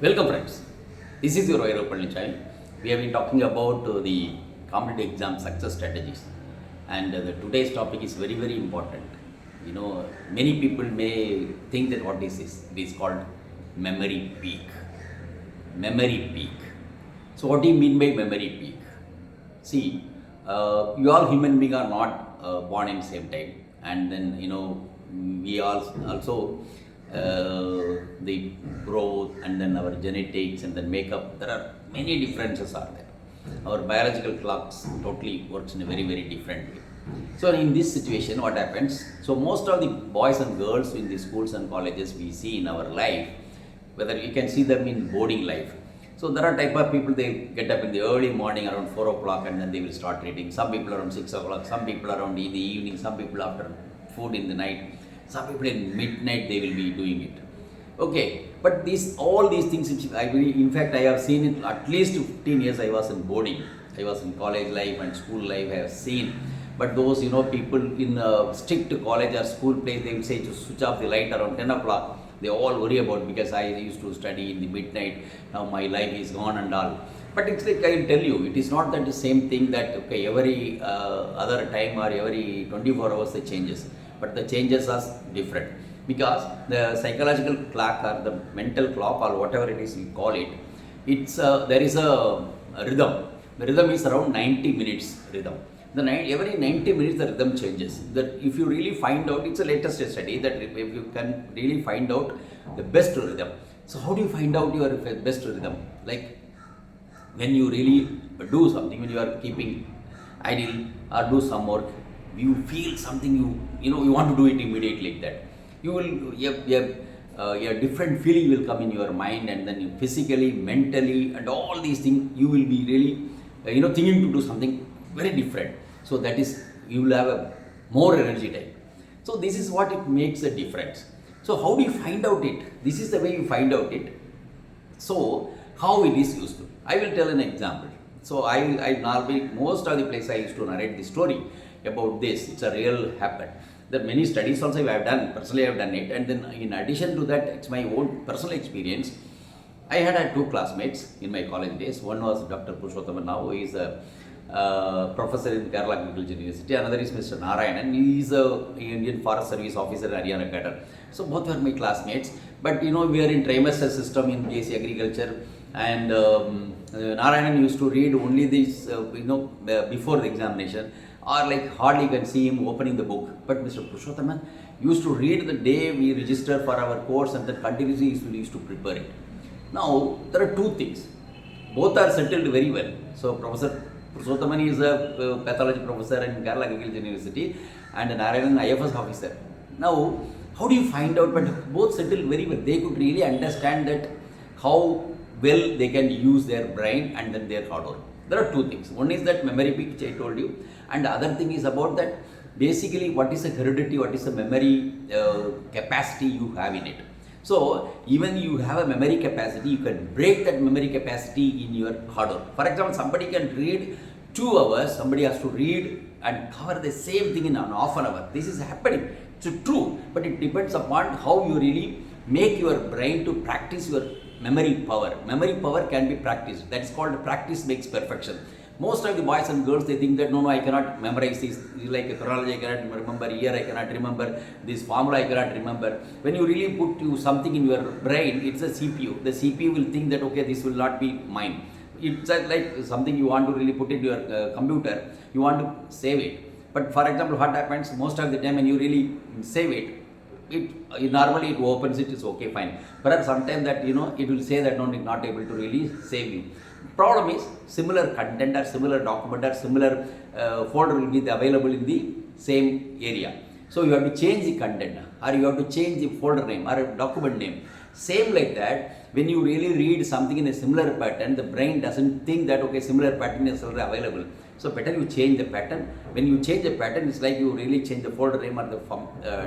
Welcome friends, this is your Vairava Palanichamy. We have been talking about the competitive exam success strategies, and today's topic is very important. Many people may think that what this is, it is called memory peak. Memory peak. So what do you mean by memory peak? See, you all human beings are not born in same time, and then we all also the growth and then our genetics and then makeup. There are many differences are there. Our biological clocks totally works in a very different way. So in this situation, what happens? So most of the boys and girls in the schools and colleges we see in our life, whether you can see them in boarding life. So there are type of people, they get up in the early morning around 4 o'clock and then they will start reading. Some people around 6 o'clock, some people around in the evening, some people after food in the night, some people in midnight they will be doing it. Okay, but all these things, which in fact I have seen it at least 15 years I was in boarding. I was in college life and school life, I have seen. But those people in strict college or school place, they will say to switch off the light around 10 o'clock. They all worry about because I used to study in the midnight, now my life is gone and all. But it's like I will tell you, it is not that the same thing that okay, every other time or every 24 hours it changes. But the changes are different because the psychological clock or the mental clock or whatever it is you call it, it's there is a rhythm. The rhythm is around 90 minutes rhythm. Every 90 minutes the rhythm changes. That if you really find out, it's a latest study that if you can really find out the best rhythm. So how do you find out your best rhythm? Like when you really do something, when you are keeping idle or do some work, you feel something you want to do it immediately like that. You will a different feeling will come in your mind, and then you physically, mentally, and all these things you will be really thinking to do something very different. So that is, you will have a more energy type. So this is what it makes a difference. So how do you find out it? This is the way you find out it. So how it is useful? I will tell an example. So I normally, most of the place I used to narrate the story about this. It's a real happen. There are many studies also I have done, personally I have done it, and then in addition to that, it's my own personal experience. I had two classmates in my college days. One was Dr. Purushottam, now who is a professor in Kerala Agriculture University. Another is Mr. Narayanan. He is a Indian Forest Service officer in Haryana cadre. So both were my classmates. But we are in trimester system in BSc Agriculture, and Narayanan used to read only this before the examination, or like hardly you can see him opening the book. But Mr. Purushottam used to read the day we register for our course, and then continuously used to prepare it. Now there are two things. Both are settled very well. So Professor Purushottam is a pathology professor in Kerala Agriculture University, and Narayanan IFS officer. Now, how do you find out? But both settled very well. They could really understand that how well they can use their brain and then their hard work. There are two things. One is that memory peak, which I told you, and the other thing is about that basically what is the heredity, what is the memory capacity you have in it. So even you have a memory capacity, you can break that memory capacity in your hard work. For example, somebody can read 2 hours, somebody has to read and cover the same thing in an half an hour. This is happening. It's true, but it depends upon how you really make your brain to practice your memory power. Memory power can be practiced. That's called practice makes perfection. Most of the boys and girls, they think that no, I cannot memorize this. Like a chronology, I cannot remember. Year, I cannot remember. This formula, I cannot remember. When you really put something in your brain, it's a CPU. The CPU will think that okay, this will not be mine. It's like something you want to really put in your computer. You want to save it. But for example, what happens most of the time when you really save it normally it opens it is okay, fine. Perhaps sometime that it will say that no, it's not able to really save you. Problem is similar content or similar document or similar folder will be available in the same area. So you have to change the content, or you have to change the folder name or a document name. Same like that, when you really read something in a similar pattern, the brain doesn't think that okay, similar pattern is already available. So better you change the pattern. When you change the pattern, it's like you really change the folder name or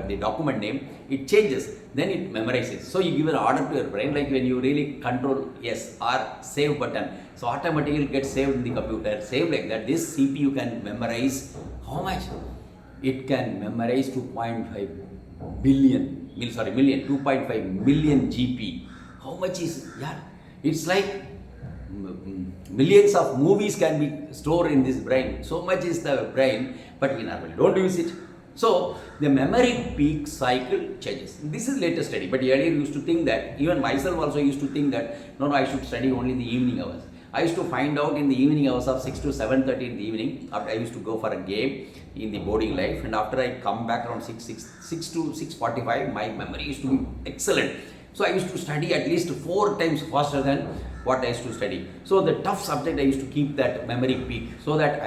the document name. It changes, then it memorizes. So you give an order to your brain, like when you really control yes or save button. So automatically it gets saved in the computer. Save like that. This CPU can memorize how much? It can memorize 2.5 million, 2.5 million GP. How much is, yeah? It's like millions of movies can be stored in this brain. So much is the brain, but we normally don't use it. So the memory peak cycle changes. This is latest study, but earlier used to think that, even myself also used to think that, no, I should study only in the evening hours. I used to find out in the evening hours of 6 to 7:30 in the evening, after I used to go for a game in the boarding life, and after I come back around 6 to 6:45, my memory used to be excellent. So I used to study at least 4 times faster than what I used to study. So the tough subject, I used to keep that memory peak, so that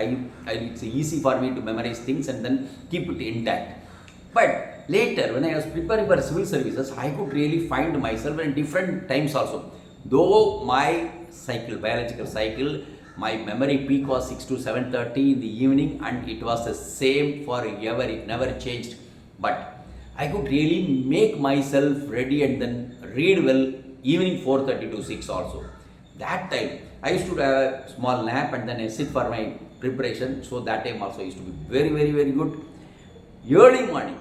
it's easy for me to memorize things and then keep it intact. But later, when I was preparing for civil services, I could really find myself in different times also. Though my biological cycle, my memory peak was 6 to 7:30 in the evening, and it was the same forever, it never changed. But I could really make myself ready and then read well evening 4:30 to 6 also. That time, I used to have a small nap and then I sit for my preparation. So that time also used to be very, very, very good. Early morning,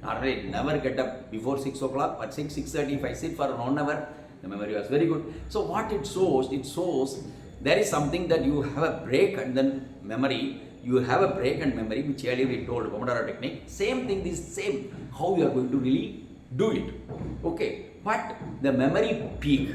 alright, never get up before 6 o'clock, but 6:30, if I sit for 1 hour, the memory was very good. So what it shows there is something that you have a break and then memory. You have a break and memory, which earlier we told, Pomodoro technique. Same thing, this same, how you are going to really do it. Okay, but the memory peak,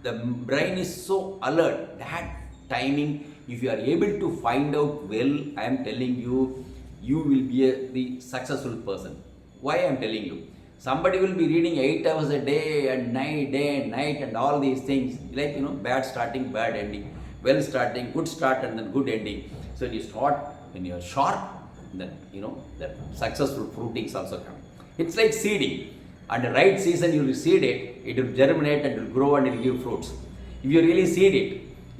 the brain is so alert, that timing, if you are able to find out well, I am telling you, you will be the successful person. Why I am telling you? Somebody will be reading 8 hours a day and night and all these things, like, bad starting, bad ending, well starting, good start, and then good ending. So when you are sharp, then the successful fruitings also come. It's like seeding. At the right season, you will seed it, it will germinate and it will grow and it will give fruits. If you really seed it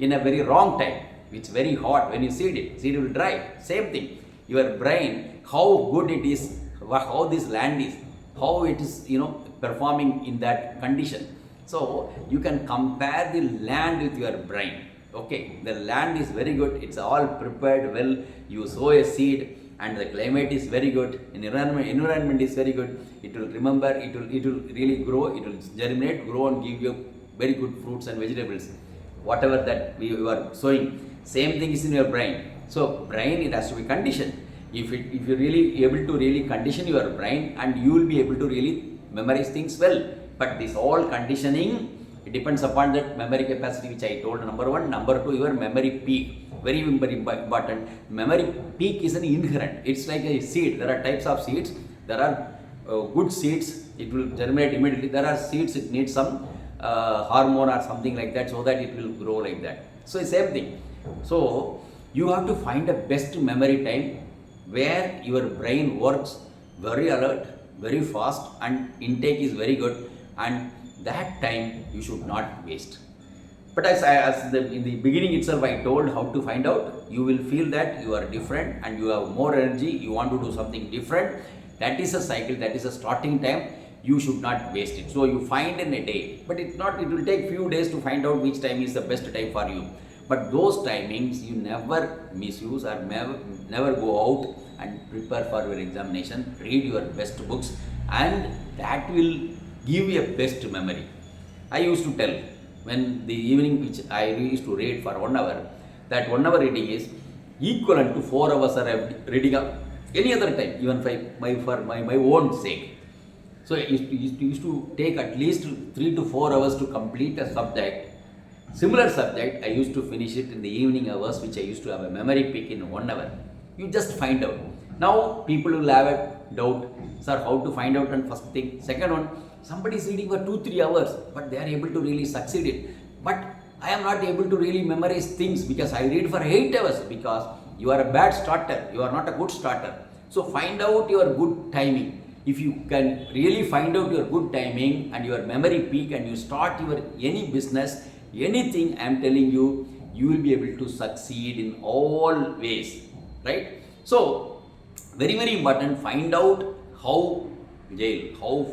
in a very wrong time, it's very hot, when you seed it will dry. Same thing. Your brain, how good it is, how this land is, how it is, performing in that condition. So you can compare the land with your brain. Okay, the land is very good, it's all prepared well, you sow a seed and the climate is very good, environment is very good, it will remember, it will really grow, it will germinate, grow and give you very good fruits and vegetables, whatever that you are sowing. Same thing is in your brain. So brain, it has to be conditioned. If you're really able to really condition your brain, and you will be able to really memorize things well. But this all conditioning, it depends upon that memory capacity which I told, number one. Number two, your memory peak, very, very important. Memory peak is an inherent. It's like a seed. There are types of seeds. There are good seeds, it will germinate immediately. There are seeds, it needs some hormone or something like that, so that it will grow like that. So same thing. So you have to find a best memory time where your brain works very alert, very fast, and intake is very good, and that time you should not waste. But in the beginning itself, I told how to find out. You will feel that you are different and you have more energy, you want to do something different. That is a cycle, that is a starting time. You should not waste it. So you find in a day, but it will take few days to find out which time is the best time for you. But those timings you never misuse, or never go out and prepare for your examination. Read your best books, and that will give you a best memory. I used to tell, when the evening which I used to read for 1 hour, that 1 hour reading is equivalent to 4 hours of reading of any other time, even for my own sake. So I used to take at least 3 to 4 hours to complete a subject. Similar subject, I used to finish it in the evening hours, which I used to have a memory peak in 1 hour. You just find out. Now people will have a doubt, sir, how to find out? And first thing. Second one, somebody is reading for 2-3 hours, but they are able to really succeed it. But I am not able to really memorize things because I read for 8 hours, because you are a bad starter, you are not a good starter. So find out your good timing. If you can really find out your good timing and your memory peak, and you start your any business, anything, I am telling you, you will be able to succeed in all ways, right? So very, very important, find out how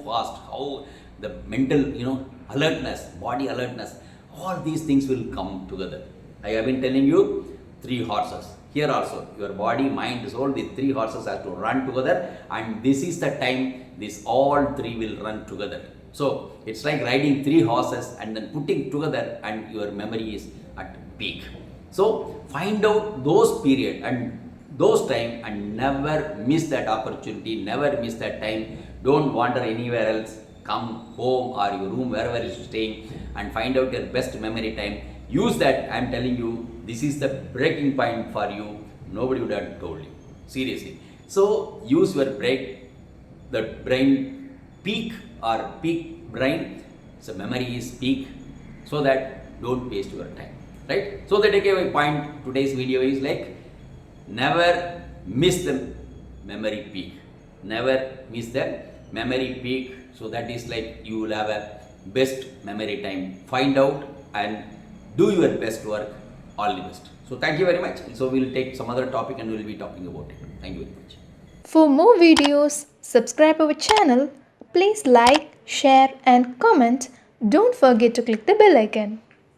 fast, how the mental, alertness, body alertness, all these things will come together. I have been telling you 3 horses. Here also, your body, mind, soul, the 3 horses have to run together, and this is the time this all 3 will run together. So it's like riding 3 horses and then putting together, and your memory is at peak. So find out those period and those time and never miss that opportunity, never miss that time. Don't wander anywhere else. Come home or your room, wherever you're staying, and find out your best memory time. Use that. I'm telling you, this is the breaking point for you. Nobody would have told you. Seriously. So use your the brain peak or peak brain. So memory is peak, so that don't waste your time. Right? So the takeaway point today's video is like, never miss the memory peak. Never miss the memory peak. So that is like you will have a best memory time. Find out and do your best work. All the best. So thank you very much. So we will take some other topic and we will be talking about it. Thank you very much. For more videos, subscribe our channel. Please like, share and comment. Don't forget to click the bell icon.